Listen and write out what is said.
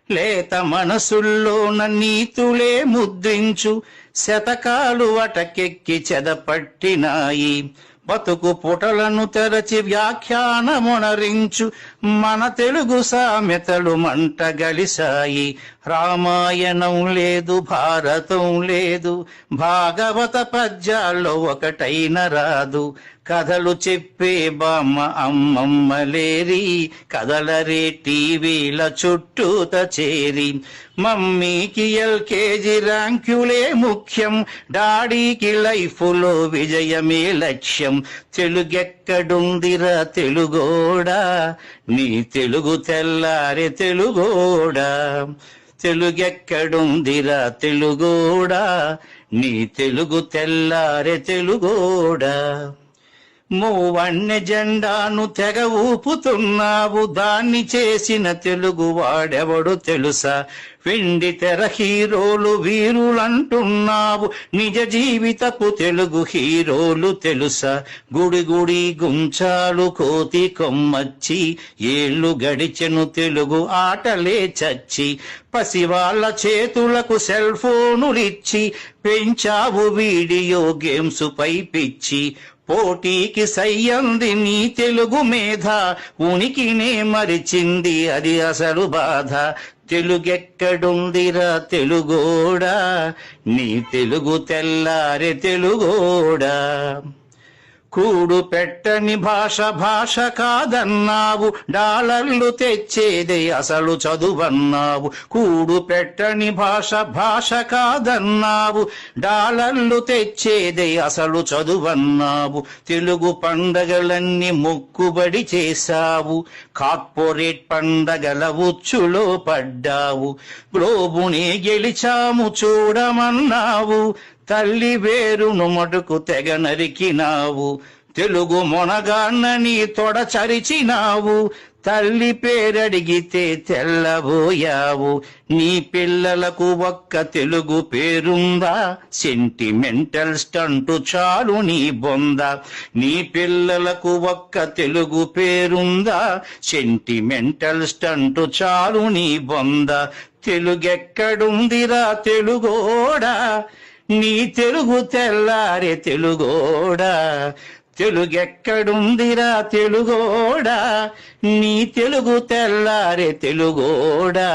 లేత మనసుల్లోన నీతులే ముద్రించు శతకాలు అటకెక్కి చెదపట్టినాయి. బతుకు పుటలను తెరచి వ్యాఖ్యానమునరించు మన తెలుగు సామెతలు మంటగలిసాయి. రామాయణం లేదు, భారతం లేదు, భాగవత పద్యాల్లో ఒకటైన రాదు. కథలు చెప్పే బామ్మ అమ్మమ్మ లేరి, కథలరే టీవీల చుట్టూత చేరి. మమ్మీకి ఎల్కేజీ ర్యాంకులే ముఖ్యం, డాడీకి లైఫ్లో విజయమే లక్ష్యం. తెలుగెక్కడుందిరా తెలుగోడా, నీ తెలుగు తెల్లారే తెలుగోడా. తెలుగెక్కడుందిరా తెలుగోడా, నీ తెలుగు తెల్లారే తెలుగోడా. మూవన్నె జెండాను తెగ ఊపుతున్నావు, దాన్ని చేసిన తెలుగు వాడెవడు తెలుసా? వెండి తెర హీరోలు వీరులంటున్నావు, నిజ జీవితపు తెలుగు హీరోలు తెలుసా? గుడి గుడి గుంచాలు కోతి కొమ్మచ్చి, ఏళ్ళు గడిచెను తెలుగు ఆటలే చచ్చి. పసివాళ్ల చేతులకు సెల్ ఫోనులిచ్చి పెంచావు వీడియో గేమ్స్ పై పిచ్చి. పోటీకి సయ్యంది నీ తెలుగు మేధ, ఉనికినే మరిచింది అది అసలు బాధ. తెలుగెక్కడుందిరా తెలుగోడా, నీ తెలుగు తెల్లారే తెలుగోడా. కూడు పెట్టని భాష భాష కాదన్నావు, డాలర్లు తెచ్చేదే అసలు చదువన్నావు. కూడు పెట్టని భాష భాష కాదన్నావు, డాలర్లు తెచ్చేదే అసలు చదువన్నావు. తెలుగు పండగలన్నీ మొక్కుబడి చేశావు, కార్పొరేట్ పండగల ఉచ్చులో పడ్డావు. గ్లోబునే గెలిచాము చూడమన్నావు, తల్లి వేరును మటుకు తెగ నరికినావు. తెలుగు మొనగాన్నని తొడచరిచినావు, తల్లి పేరడిగితే తెల్లబోయావు. నీ పిల్లలకు ఒక్క తెలుగు పేరుందా, సెంటిమెంటల్ స్టంటు చాలు నీ బొంద. నీ పిల్లలకు ఒక్క తెలుగు పేరుందా, సెంటిమెంటల్ స్టంటు చాలు నీ బొంద. తెలుగెక్కడుందిరా తెలుగోడా, నీ తెలుగు తెల్లారే తెలుగోడా. తెలుగెక్కడుందిరా తెలుగోడా, నీ తెలుగు తెల్లారే తెలుగోడా.